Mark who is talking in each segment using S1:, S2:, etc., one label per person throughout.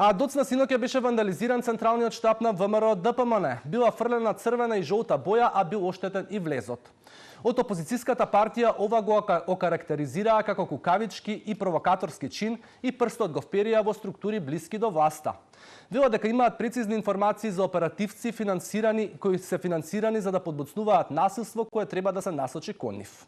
S1: А доцна синоќа беше вандализиран централниот штаб на ВМРО ДПМН. Била фрлена црвена и жолта боја, а бил оштетен и влезот. Од опозицијската партија ова го окарактеризираа како кукавички и провокаторски чин и прстот го вперија во структури блиски до власта. Велат дека имаат прецизни информации за оперативци кои се финансирани за да подбуцнуваат насилство кое треба да се насочи кон нив.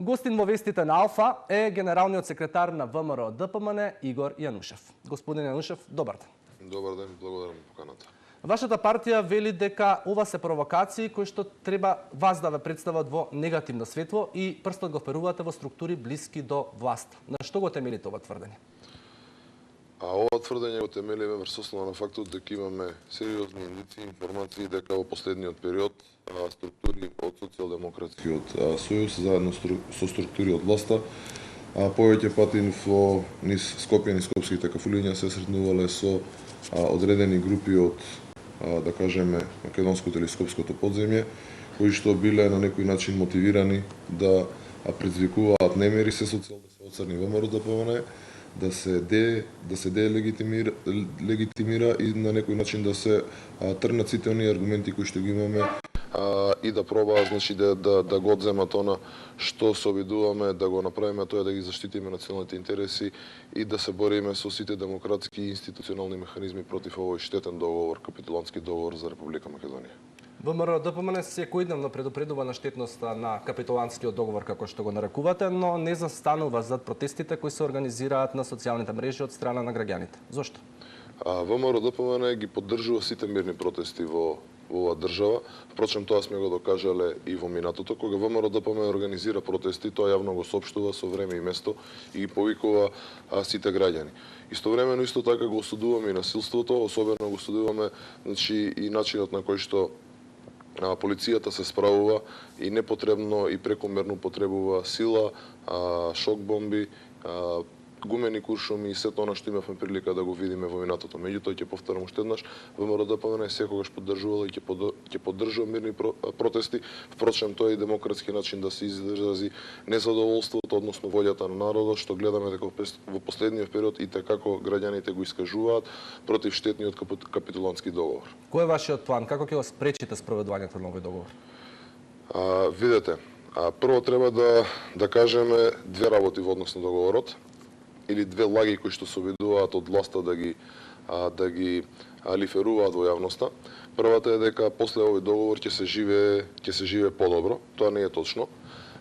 S1: Гостин во вестите на Алфа е генералниот секретар на ВМРО ДПМН Игор Јанушев. Господин Јанушев, добар ден.
S2: Добар ден, благодарам за поканата.
S1: Вашата партија вели дека ова се провокации кои што треба вас да ве представат во негативно светло и прстот го вперувате во структури блиски до власт. На што го темелите ова тврдење?
S2: Ова тврдење го темелиме врз основа на фактот дека имаме сериозни индици и информации дека во последниот период структури од Социјалдемократскиот сојуз заедно со структури од власта повеќе пати во низ Скопје и скопските кафулиња се сретнувале со одредени групи од да кажеме македонското или скопското подземје кои што биле на некој начин мотивирани да предизвикуваат немири се социјално да се оцрни ВМРО ДПМН, да се легитимира и на некој начин да се тргнат сите оние аргументи кои што ги имаме и да пробаа значи да го одземат она што се обидуваме да го направиме, тоа е да ги заштитиме националните интереси и да се бориме со сите демократски и институционални механизми против овој штетен договор, капитулантски договор за Република Македонија.
S1: ВМРО ДПМН секојдневно предупредува на штетноста на капитулантскиот договор како што го нарекувате, но не застанува зад протестите кои се организираат на социјалните мрежи од страна на граѓаните. Зошто?
S2: ВМРО ДПМН ги поддржува сите мирни протести во оваа држава. Впрочем, тоа сме го докажале и во минатото. Кога ВМРО ДПМН организира протести, тоа јавно го соопштува со време и место и ги повикува сите граѓани. Истовремено исто така го осудуваме и насилството, особено го осудуваме значи и начинот на кој што полицијата се справува и непотребно и прекомерно потребува сила, шок бомби, гумени куршуми и сето она што имавме прилика да го видиме во минатото. Меѓутоа ќе повторам уште еднаш, ВМРО ДПМН секогаш поддржувала и ќе поддржува мирни протести. Впрочем, тоа е и демократски начин да се изрази незадоволството, односно волјата на народот, што гледаме дека во последниот период и како граѓаните го искажуваат против штетниот капитулантски договор.
S1: Кој е вашиот план? Како ќе го спречите спроведувањето на овој договор?
S2: Видете, прво треба да кажеме две работи во однос на договорот или две лаги кои што се обидуваат од власта да ги лиферуваат во јавноста. Првата е дека после овој договор ќе се живее подобро. Тоа не е точно.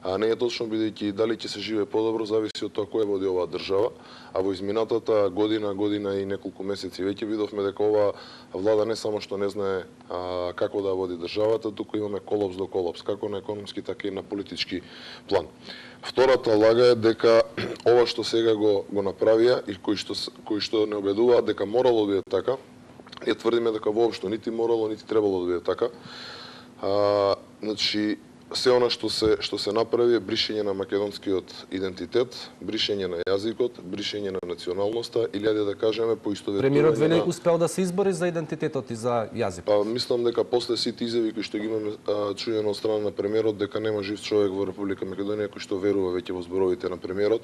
S2: Не е точно бидејќи дали ќе се живее подобро зависи од тоа кој води оваа држава. А во изминатата година и неколку месеци веќе видовме дека оваа влада не само што не знае како да води државата, туку имаме колапс до колапс, како на економски така и на политички план. Втората лага е дека ова што сега го направија и кои што не убедуваат дека морало да биде така, ја тврдиме дека воопшто нити морало, нити требало да биде така. Значи, се она што се направи е бришење на македонскиот идентитет, бришење на јазикот, бришење на националноста или ајде да кажеме поистоветување.
S1: Премиерот вели успел да се избори за идентитетот и за јазикот.
S2: Мислам дека после сите изјави кои што ги имаме чуено од страна на премиерот дека нема жив човек во Република Македонија кој што верува веќе во зборовите на премиерот.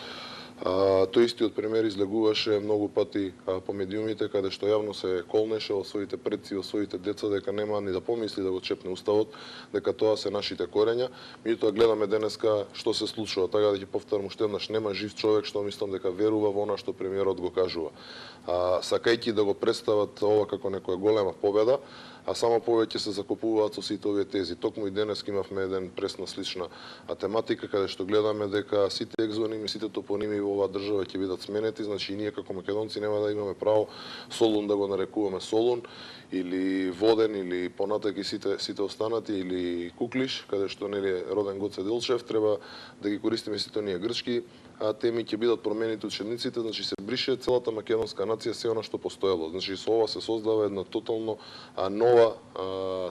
S2: Тој истиот премиер излегуваше многу пати по медиумите каде што јавно се колнеше во своите предци, во своите деца дека нема ни да помисли да го чепне уставот, дека тоа се нашите корења. Меѓутоа гледаме денеска што се случува. Така да ќе повторам уште еднаш, нема жив човек што мислам дека верува во она што премиерот го кажува. Сакајќи да го представат ова како некоја голема победа, а само повеќе се закопуваат со сите овие тези. Токму и денес имавме еден пресна слична тематика каде што гледаме дека сите екзоними, сите топоними во оваа држава ќе бидат сменети, значи ние како македонци нема да имаме право Солун да го нарекуваме Солун или Воден или понатаки сите останати или Куклиш, каде што нели е роден Гоце Делчев, треба да ги користиме сите оние грчки теми, ќе бидат променети учебниците, значи се брише целата македонска нација, се она што постоело. Значи со ова се создава една тотално нова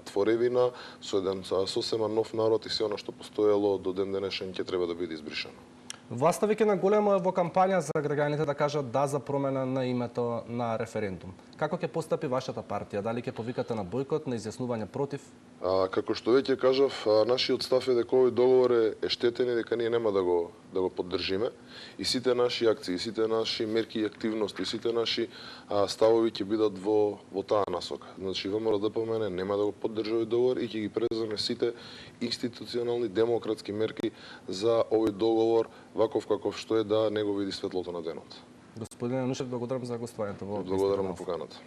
S2: творевина со еден сосема нов народ и се она што постоело до ден денешен ќе треба да биде избришено.
S1: Власта веќе наголемо е во кампања за граѓаните да кажат да за промена на името на референдум. Како ќе постапи вашата партија? Дали ќе повикате на бојкот, на изјаснување против?
S2: Како што веќе кажав, нашиот став е дека овој договор е штетен и дека ние нема да го поддржиме. И сите наши акции, сите наши мерки и активности, сите наши ставови ќе бидат во таа насока. Значи, ВМРО-ДПМН нема да го поддржи овој договор и ќе ги преземе сите институционални демократски мерки за овој договор, ваков каков што е, да не го види светлото на денот.
S1: Господин Янушев, благодарам за гостувањето во
S2: Благодарам на поканата.